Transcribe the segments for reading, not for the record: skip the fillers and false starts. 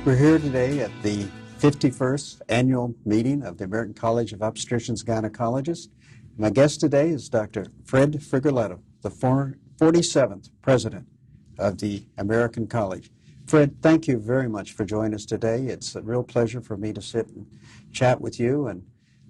We're here today at the 51st annual meeting of the American College of Obstetricians and Gynecologists. My guest today is Dr. Fred Frigoletto, the 47th president of the American College. Fred, thank you very much for joining us today. It's a real pleasure for me to sit and chat with you and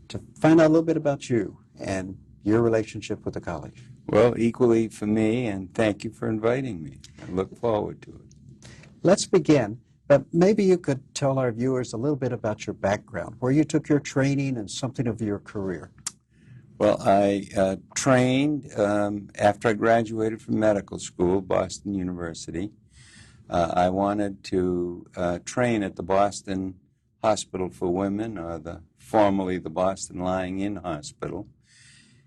to find out a little bit about you and your relationship with the college. Well, equally for me, and thank you for inviting me. I look forward to it. Let's begin. But maybe you could tell our viewers a little bit about your background, where you took your training and something of your career. Well, I trained after I graduated from medical school, Boston University. I wanted to train at the Boston Hospital for Women, or formerly the Boston Lying-In Hospital.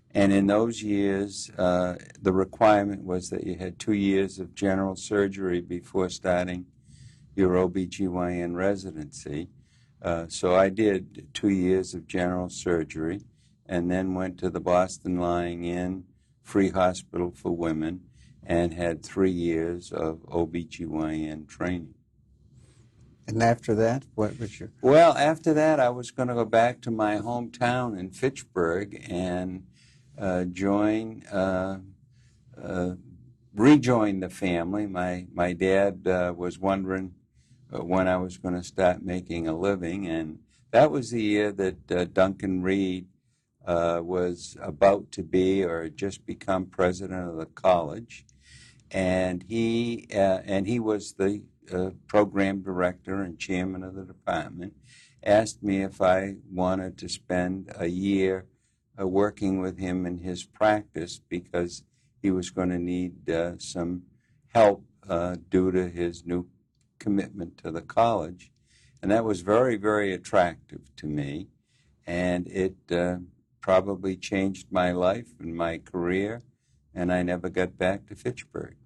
And in those years, the requirement was that you had 2 years of general surgery before starting your OBGYN residency. So I did 2 years of general surgery and then went to the Boston Lying-In Free Hospital for Women and had 3 years of OBGYN training. And after that, what was your... Well, after that, I was going to go back to my hometown in Fitchburg and rejoin the family. My dad was wondering when I was going to start making a living, and that was the year that Duncan Reed was about to be or just become president of the college, and he was the program director and chairman of the department. Asked me if I wanted to spend a year working with him in his practice because he was going to need some help due to his new commitment to the college. And that was very, very attractive to me. And it probably changed my life and my career, and I never got back to Fitchburg.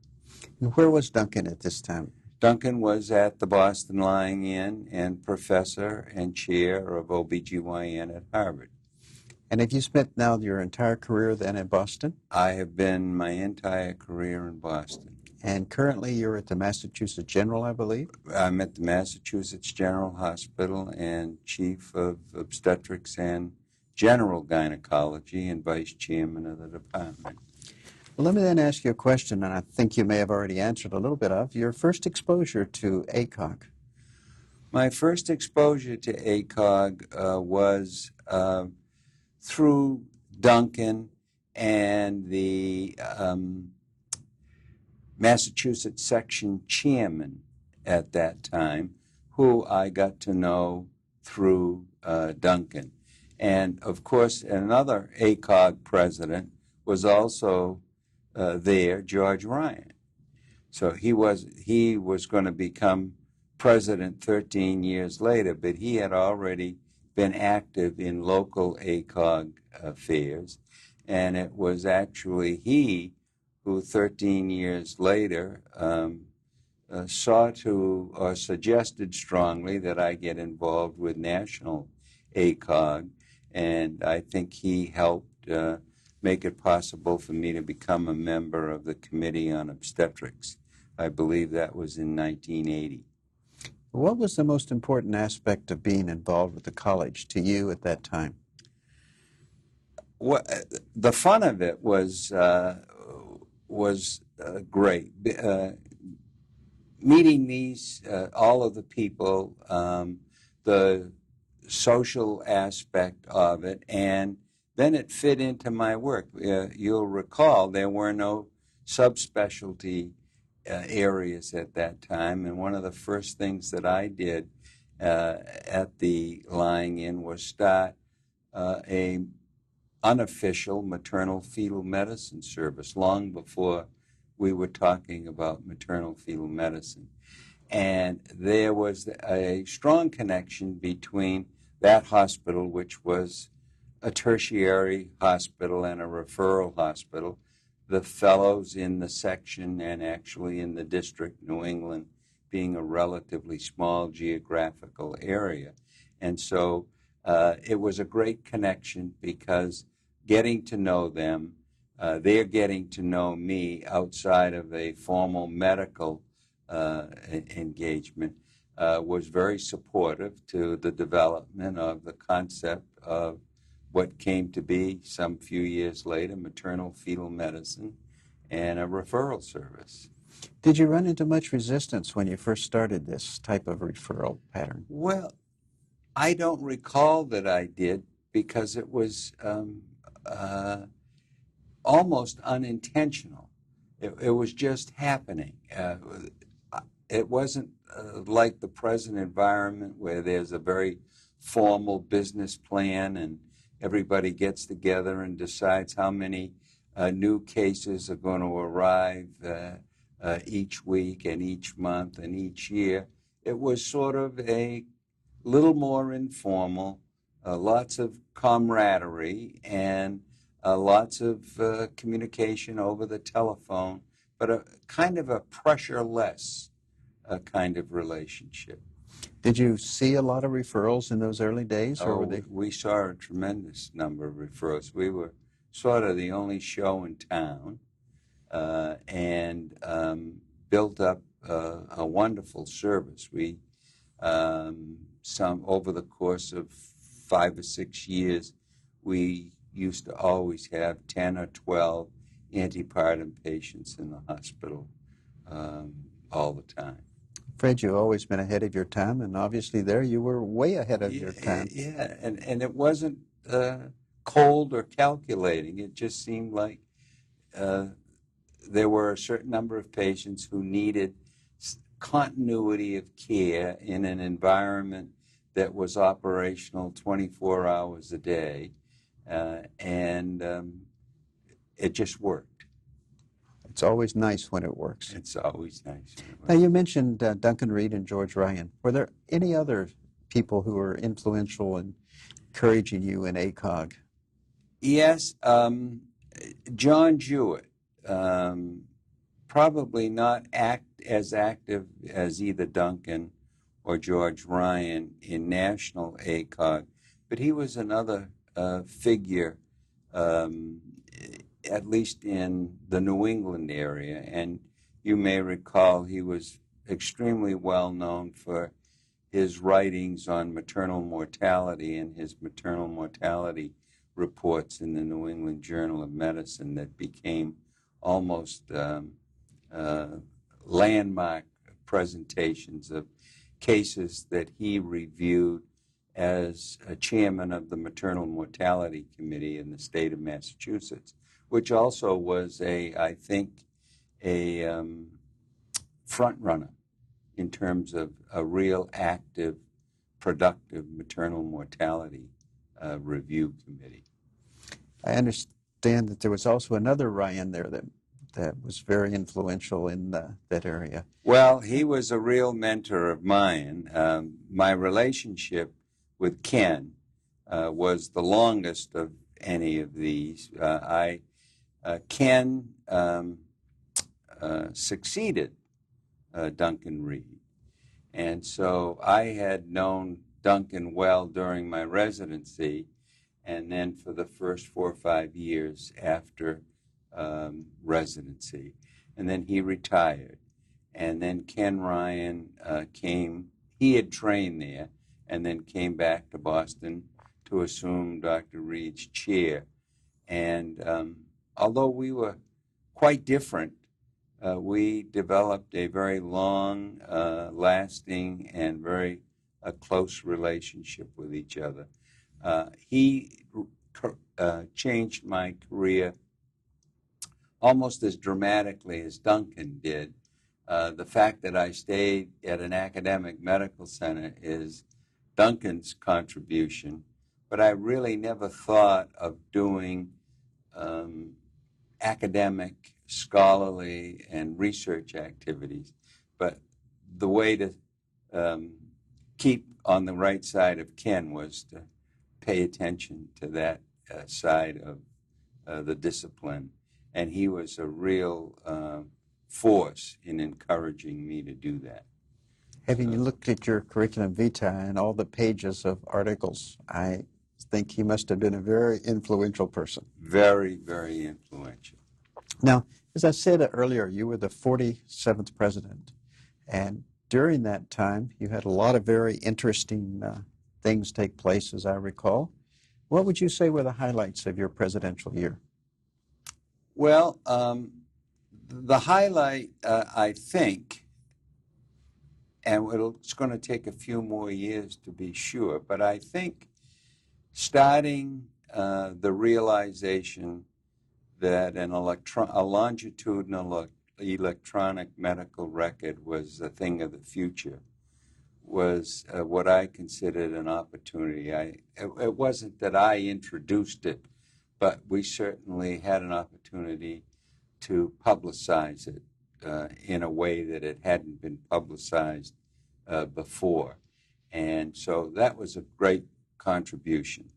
And where was Duncan at this time? Duncan was at the Boston Lying-In and professor and chair of OBGYN at Harvard. And have you spent now your entire career then in Boston? I have been my entire career in Boston. And currently you're at the Massachusetts General, I believe? I'm at the Massachusetts General Hospital and chief of Obstetrics and General Gynecology and vice chairman of the department. Well, let me then ask you a question, and I think you may have already answered a little bit of. Your first exposure to ACOG. My first exposure to ACOG was through Duncan and the Massachusetts section chairman at that time, who I got to know through Duncan. And, of course, another ACOG president was also there, George Ryan. So he was going to become president 13 years later, but he had already been active in local ACOG affairs, and it was actually he who 13 years later sought to or suggested strongly that I get involved with national ACOG, and I think he helped make it possible for me to become a member of the Committee on Obstetrics. I believe that was in 1980. What was the most important aspect of being involved with the college to you at that time? Well, the fun of it was great. Meeting all of the people, the social aspect of it, and then it fit into my work. You'll recall there were no subspecialty areas at that time, and one of the first things that I did at the Lying-In was start a unofficial maternal fetal medicine service long before we were talking about maternal fetal medicine. And there was a strong connection between that hospital, which was a tertiary hospital and a referral hospital, the fellows in the section and actually in the district, New England, being a relatively small geographical area. And so it was a great connection because getting to know them, they're getting to know me outside of a formal medical engagement. was very supportive to the development of the concept of what came to be some few years later, maternal fetal medicine and a referral service. Did you run into much resistance when you first started this type of referral pattern? Well, I don't recall that I did, because it was almost unintentional. It was just happening. It wasn't like the present environment where there's a very formal business plan and everybody gets together and decides how many new cases are going to arrive each week and each month and each year. It was sort of a little more informal, lots of camaraderie, and lots of communication over the telephone, but a kind of a pressure-less kind of relationship. Did you see a lot of referrals in those early days, or were they? We saw a tremendous number of referrals. We were sort of the only show in town, and built up a wonderful service. We over the course of 5 or 6 years, we used to always have 10 or 12 antepartum patients in the hospital all the time. Fred, you've always been ahead of your time, and obviously there you were way ahead of your time. Yeah, and it wasn't cold or calculating. It just seemed like there were a certain number of patients who needed continuity of care in an environment that was operational 24 hours a day, and it just worked. It's always nice when it works. It's always nice. Now, you mentioned Duncan Reed and George Ryan. Were there any other people who were influential in encouraging you in ACOG? Yes, John Jewett, probably not as active as either Duncan or George Ryan in national ACOG, but he was another figure, at least in the New England area. And you may recall he was extremely well known for his writings on maternal mortality and his maternal mortality reports in the New England Journal of Medicine that became almost landmark presentations of cases that he reviewed as a chairman of the Maternal Mortality Committee in the state of Massachusetts, which also was I think, a front runner in terms of a real active, productive maternal mortality review committee. I understand that there was also another Ryan there that was very influential in that area. Well, he was a real mentor of mine. My relationship with Ken was the longest of any of these. Ken succeeded Duncan Reed, and so I had known Duncan well during my residency, and then for the first 4 or 5 years after residency. And then he retired. And then Ken Ryan came. He had trained there and then came back to Boston to assume Dr. Reed's chair. And although we were quite different, we developed a very long, lasting, and very close relationship with each other. He changed my career almost as dramatically as Duncan did. The fact that I stayed at an academic medical center is Duncan's contribution, but I really never thought of doing academic, scholarly, and research activities. But the way to keep on the right side of Ken was to pay attention to that side of the discipline. And he was a real force in encouraging me to do that. Having looked at your curriculum vitae and all the pages of articles, I think he must have been a very influential person. Very, very influential. Now, as I said earlier, you were the 47th president, and during that time, you had a lot of very interesting things take place, as I recall. What would you say were the highlights of your presidential year? Well, the highlight, I think, and it's going to take a few more years to be sure, but I think starting the realization that a longitudinal electronic medical record was a thing of the future was what I considered an opportunity. It wasn't that I introduced it, but we certainly had an opportunity to publicize it in a way that it hadn't been publicized before. And so that was a great contribution.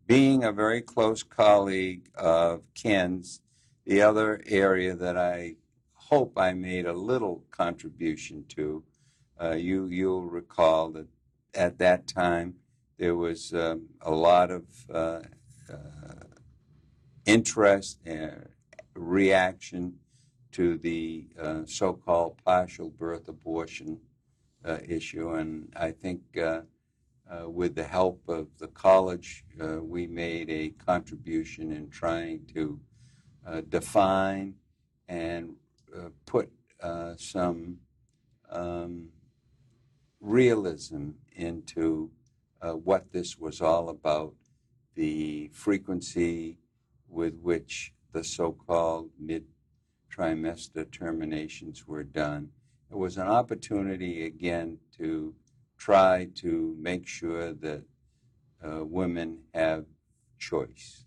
Being a very close colleague of Ken's, the other area that I hope I made a little contribution to, you'll recall that at that time there was a lot of interest and reaction to the so-called partial birth abortion issue, and I think with the help of the college, we made a contribution in trying to define and put some realism into what this was all about, the frequency with which the so-called mid-trimester terminations were done. It was an opportunity, again, to try to make sure that women have choice.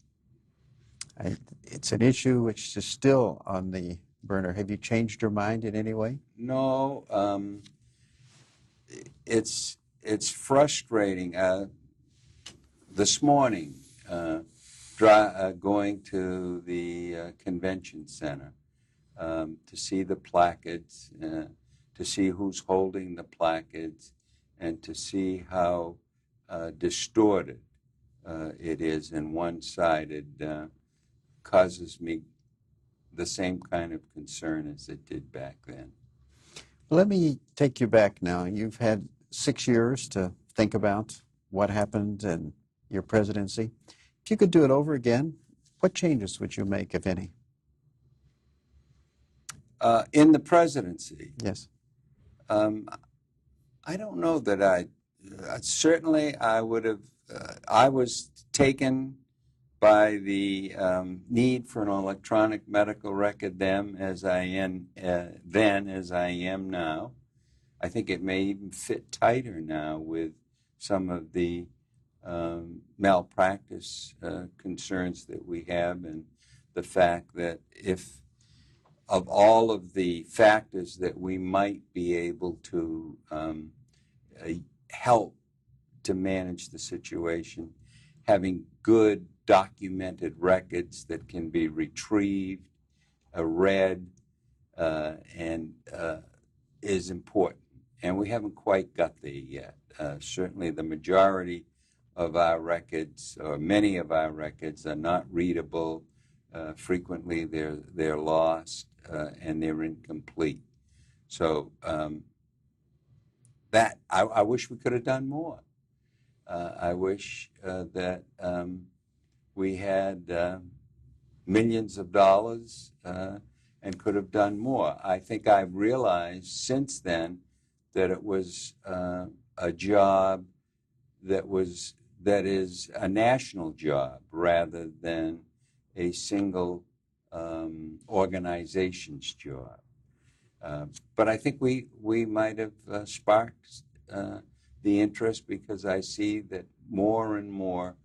It's an issue which is still on the burner. Have you changed your mind in any way? No, it's frustrating. This morning, going to the convention center to see the placards, to see who's holding the placards, and to see how distorted it is and one-sided causes me the same kind of concern as it did back then. Let me take you back now. You've had 6 years to think about what happened in your presidency. If you could do it over again, what changes would you make, if any? In the presidency? Yes. I don't know that certainly I would have, I was taken by the need for an electronic medical record then as I am now. I think it may even fit tighter now with some of the malpractice concerns that we have, and the fact that if of all of the factors that we might be able to help to manage the situation, having good documented records that can be retrieved, read, and is important. And we haven't quite got there yet. Certainly the majority of our records, or many of our records, are not readable. Frequently they're lost and they're incomplete. So that I wish we could have done more. I wish that we had millions of dollars and could have done more. I think I've realized since then that it was a job that is a national job rather than a single organization's job. But I think we might have sparked the interest, because I see that more and more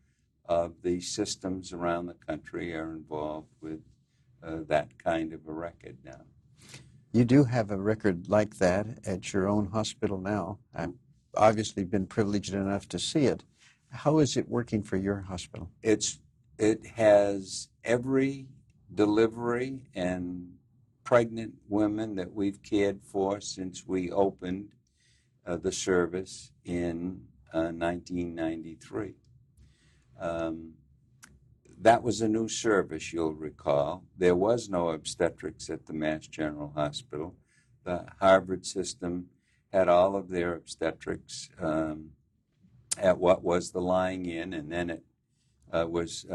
of the systems around the country are involved with that kind of a record now. You do have a record like that at your own hospital now. I've obviously been privileged enough to see it. How is it working for your hospital? It has every delivery and pregnant women that we've cared for since we opened the service in 1993. That was a new service, you'll recall. There was no obstetrics at the Mass General Hospital. the Harvard system had all of their obstetrics at what was the Lying In, and then it was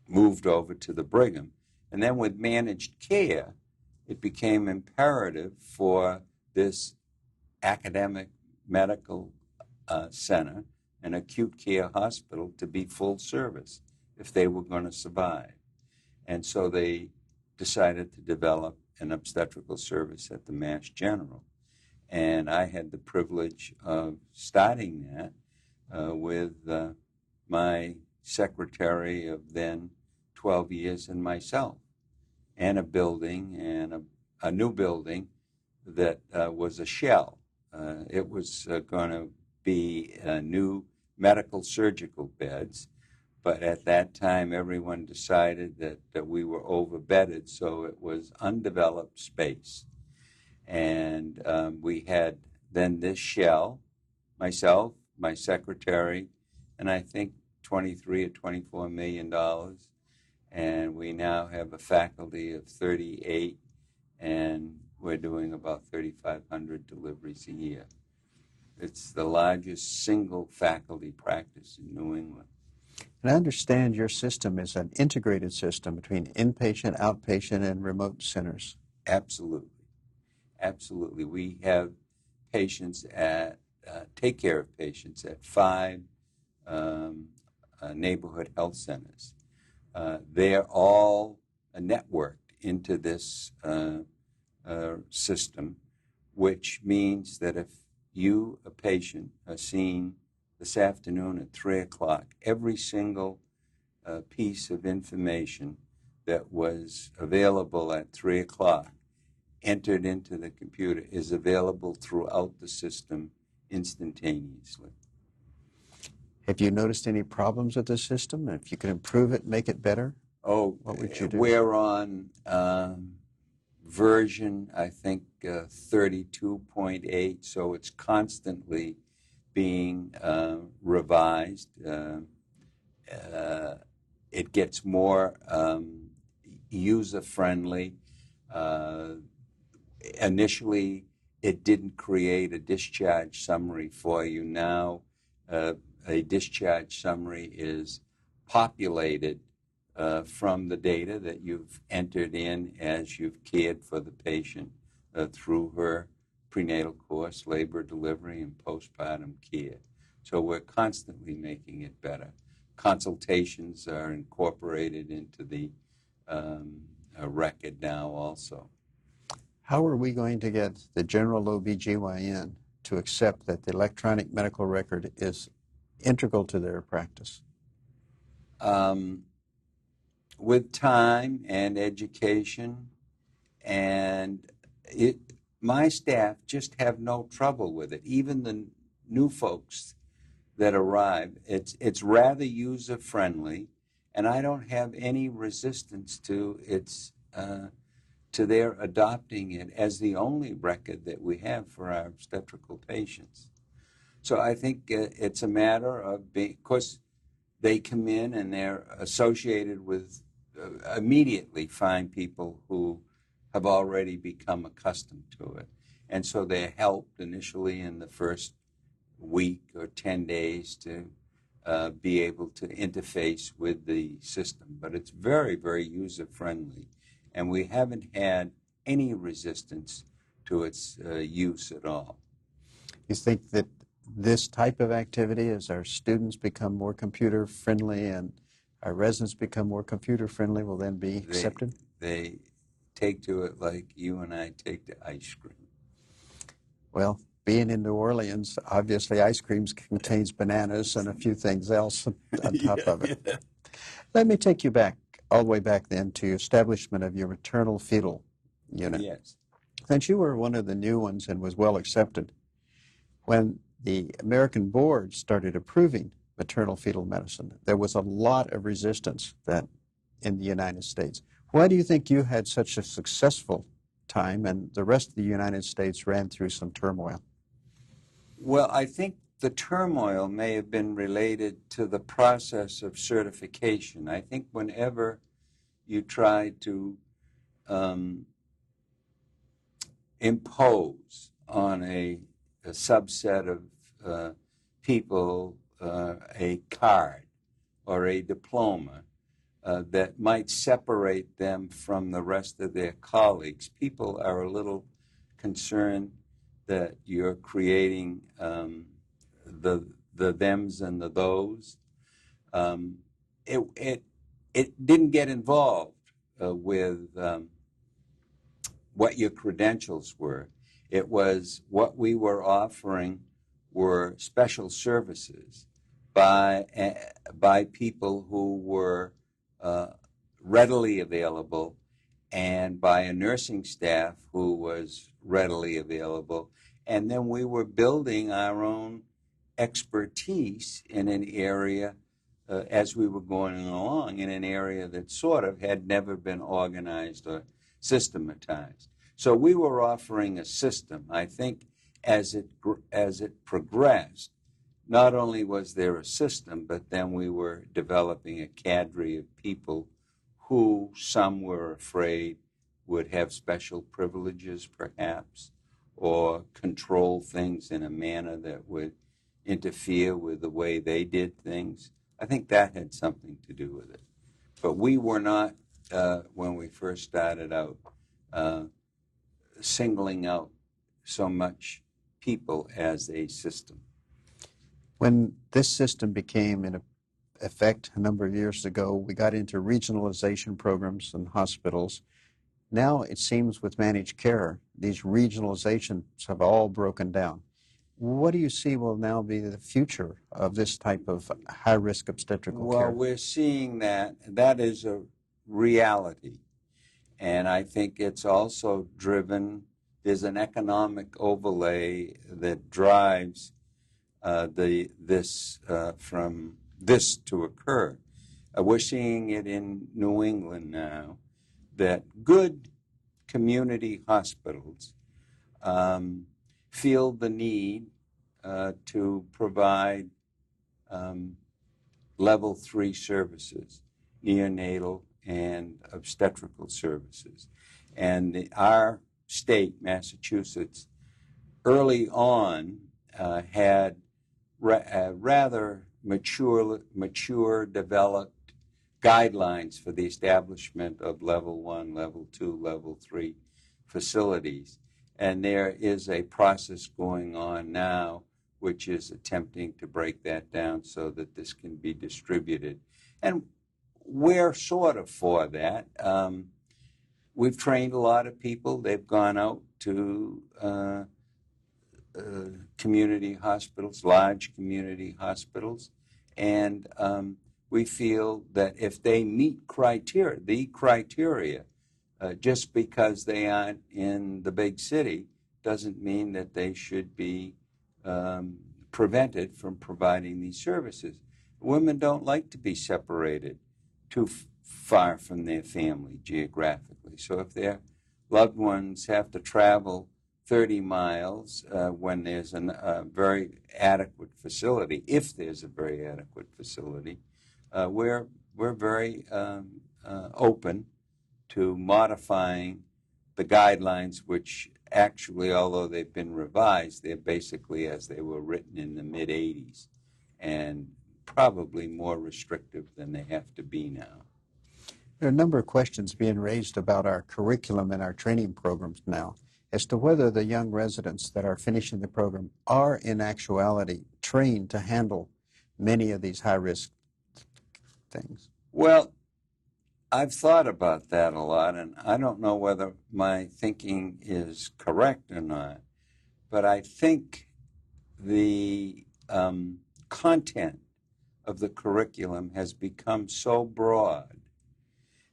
moved over to the Brigham. And then with managed care, it became imperative for this academic medical center, an acute care hospital, to be full service if they were going to survive. And so they decided to develop an obstetrical service at the Mass General. And I had the privilege of starting that with my secretary of then 12 years and myself, and a building, and a new building that was a shell. It was going to be new medical surgical beds, but at that time everyone decided that we were overbedded, so it was undeveloped space. And we had then this shell, myself, my secretary, and I think $23 or $24 million. And we now have a faculty of 38, and we're doing about 3,500 deliveries a year. It's the largest single faculty practice in New England. And I understand your system is an integrated system between inpatient, outpatient, and remote centers. Absolutely. Absolutely. We have patients take care of patients at 5 neighborhood health centers. They're all networked into this system, which means that if you, a patient, are seen this afternoon at 3 o'clock, every single piece of information that was available at 3 o'clock entered into the computer is available throughout the system instantaneously. Have you noticed any problems with the system? If you could improve it, make it better, what would you do? We're on version, I think, 32.8, so it's constantly being revised. It gets more user-friendly. Initially, it didn't create a discharge summary for you. Now, a discharge summary is populated from the data that you've entered in as you've cared for the patient through her prenatal course, labor, delivery, and postpartum care. So we're constantly making it better. Consultations are incorporated into the record now also. How are we going to get the general OBGYN to accept that the electronic medical record is integral to their practice? With time and education, and my staff just have no trouble with it. Even the new folks that arrive, it's rather user-friendly, and I don't have any resistance to to their adopting it as the only record that we have for our obstetrical patients. So I think it's a matter of because they come in and they're associated with immediately find people who have already become accustomed to it. And so they're helped initially in the first week or 10 days to be able to interface with the system. But it's very, very user-friendly. And we haven't had any resistance to its use at all. You think that this type of activity, as our students become more computer-friendly and our residents become more computer-friendly, will then be accepted? They take to it like you and I take to ice cream. Well, being in New Orleans, obviously ice cream contains bananas and a few things else on top of it. Let me take you back, all the way back then, to establishment of your maternal fetal unit. Yes. Since you were one of the new ones and was well accepted, when the American board started approving maternal fetal medicine, there was a lot of resistance in the United States. Why do you think you had such a successful time and the rest of the United States ran through some turmoil? Well, I think the turmoil may have been related to the process of certification. I think whenever you try to impose on a subset of people a card or a diploma that might separate them from the rest of their colleagues. People are a little concerned that you're creating the thems and the those. It didn't get involved with what your credentials were. It was what we were offering were special services by people who were readily available and by a nursing staff who was readily available. And then we were building our own expertise in an area as we were going along in an area that sort of had never been organized or systematized. So we were offering a system. I think as it progressed, not only was there a system, but then we were developing a cadre of people who some were afraid would have special privileges, perhaps, or control things in a manner that would interfere with the way they did things. I think that had something to do with it. But we were not, when we first started out, singling out so much people as a system. When this system became in effect a number of years ago, we got into regionalization programs in hospitals. Now it seems with managed care, these regionalizations have all broken down. What do you see will now be the future of this type of high-risk obstetrical care? Well, we're seeing that. That is a reality. And I think it's also driven, there's an economic overlay that drives from this to occur. We're seeing it in New England now, that good community hospitals feel the need to provide level 3 services, neonatal and obstetrical services. And our state, Massachusetts, early on had rather mature, developed guidelines for the establishment of level 1, level 2, level 3 facilities. And there is a process going on now which is attempting to break that down so that this can be distributed. And we're sort of for that. We've trained a lot of people. They've gone out to community hospitals, large community hospitals, and we feel that if they meet the criteria, just because they aren't in the big city doesn't mean that they should be prevented from providing these services. Women don't like to be separated too far from their family geographically. So if their loved ones have to travel 30 miles when there's a very adequate facility, if there's a very adequate facility, we're very open to modifying the guidelines, which actually, although they've been revised, they're basically as they were written in the mid-'80s and probably more restrictive than they have to be now. There are a number of questions being raised about our curriculum and our training programs now as to whether the young residents that are finishing the program are in actuality trained to handle many of these high-risk things. Well, I've thought about that a lot, and I don't know whether my thinking is correct or not, but I think the content of the curriculum has become so broad,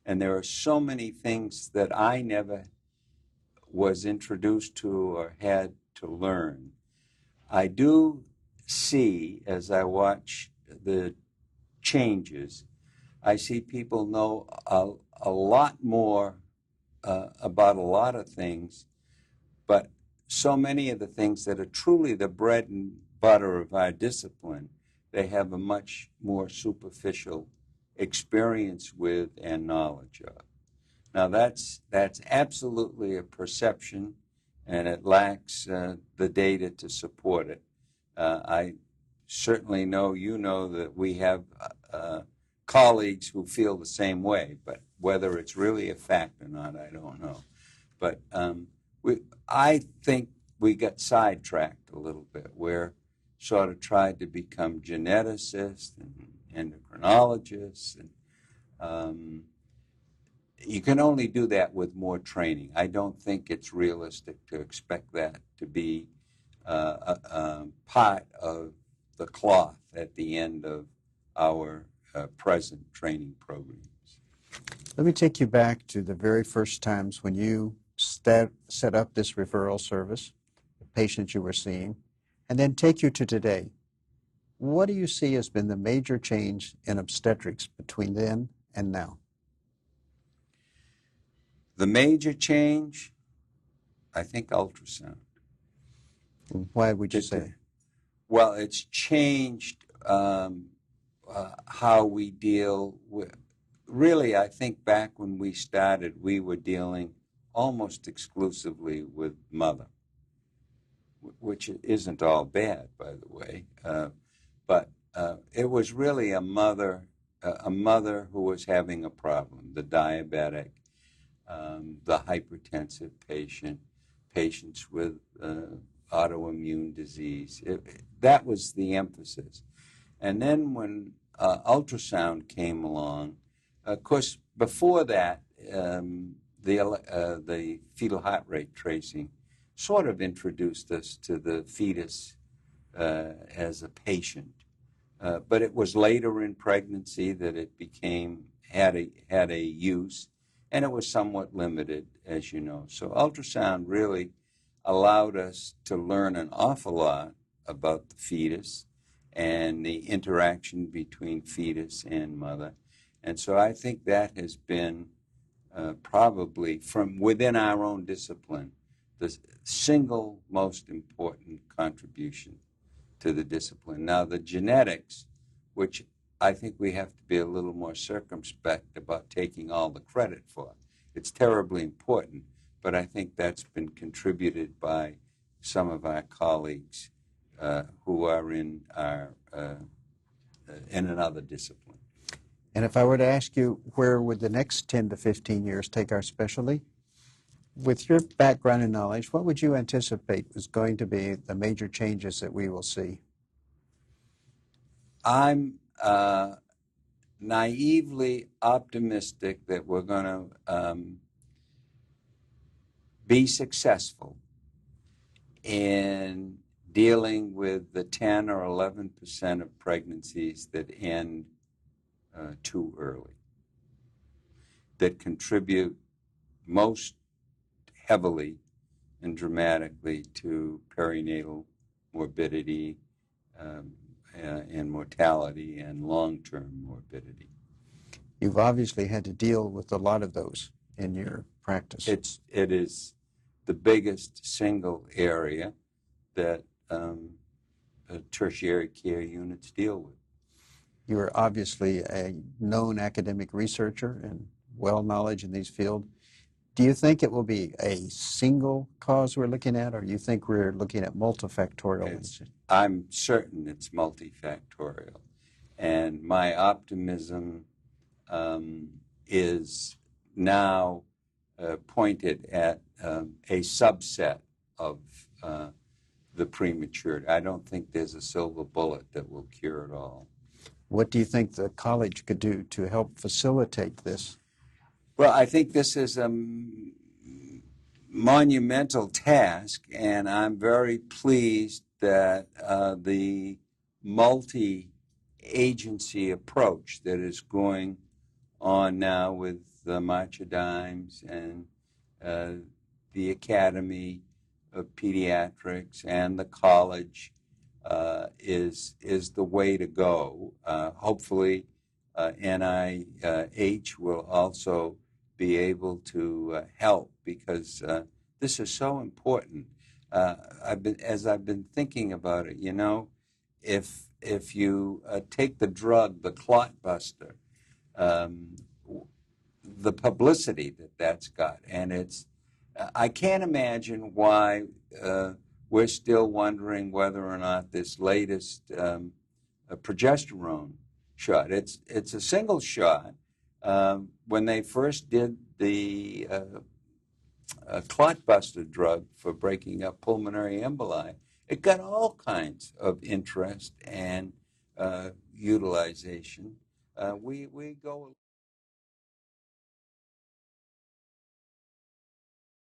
and there are so many things that I never was introduced to or had to learn. I do see, as I watch the changes, I see people know a lot more about a lot of things, but so many of the things that are truly the bread and butter of our discipline, they have a much more superficial experience with and knowledge of. Now that's absolutely a perception and it lacks the data to support it. I certainly know you know that we have colleagues who feel the same way, but whether it's really a fact or not, I don't know. But I think we got sidetracked a little bit. We're sort of tried to become geneticists and endocrinologists, and you can only do that with more training. I don't think it's realistic to expect that to be part of the cloth at the end of our present training programs. Let me take you back to the very first times when you set up this referral service, the patients you were seeing, and then take you to today. What do you see has been the major change in obstetrics between then and now? The major change, I think, ultrasound. And why would you say? Well, it's changed how we deal with. Really, I think back when we started, we were dealing almost exclusively with mother, which isn't all bad, by the way. But it was really a mother who was having a problem, the diabetic, the hypertensive patients with autoimmune disease. That was the emphasis. And then when ultrasound came along, of course, before that, the fetal heart rate tracing sort of introduced us to the fetus as a patient. But it was later in pregnancy that it had a use, and it was somewhat limited, as you know. So ultrasound really allowed us to learn an awful lot about the fetus and the interaction between fetus and mother. And so I think that has been probably, from within our own discipline, the single most important contribution to the discipline. Now, the genetics, which I think we have to be a little more circumspect about taking all the credit for. It's terribly important, but I think that's been contributed by some of our colleagues who are in another discipline. And if I were to ask you, where would the next 10 to 15 years take our specialty? With your background and knowledge, what would you anticipate is going to be the major changes that we will see? I'm naively optimistic that we're going to be successful in dealing with the 10 or 11% of pregnancies that end too early, that contribute most heavily and dramatically to perinatal morbidity and mortality and long-term morbidity. You've obviously had to deal with a lot of those in your practice. It is the biggest single area that tertiary care units deal with. You are obviously a known academic researcher and well knowledge in these fields. Do you think it will be a single cause we're looking at, or do you think we're looking at multifactorial? I'm certain it's multifactorial. And my optimism is now pointed at a subset of the premature. I don't think there's a silver bullet that will cure it all. What do you think the college could do to help facilitate this? Well, I think this is a monumental task, and I'm very pleased that the multi-agency approach that is going on now with the March of Dimes and the Academy of Pediatrics and the college is the way to go. Hopefully, NIH will also be able to help, because this is so important. As I've been thinking about it, you know, if you take the drug, the clot buster, the publicity that's got, and its I can't imagine why we're still wondering whether or not this latest progesterone shot. It's a single shot. When they first did the clot buster drug for breaking up pulmonary emboli, it got all kinds of interest and utilization. We go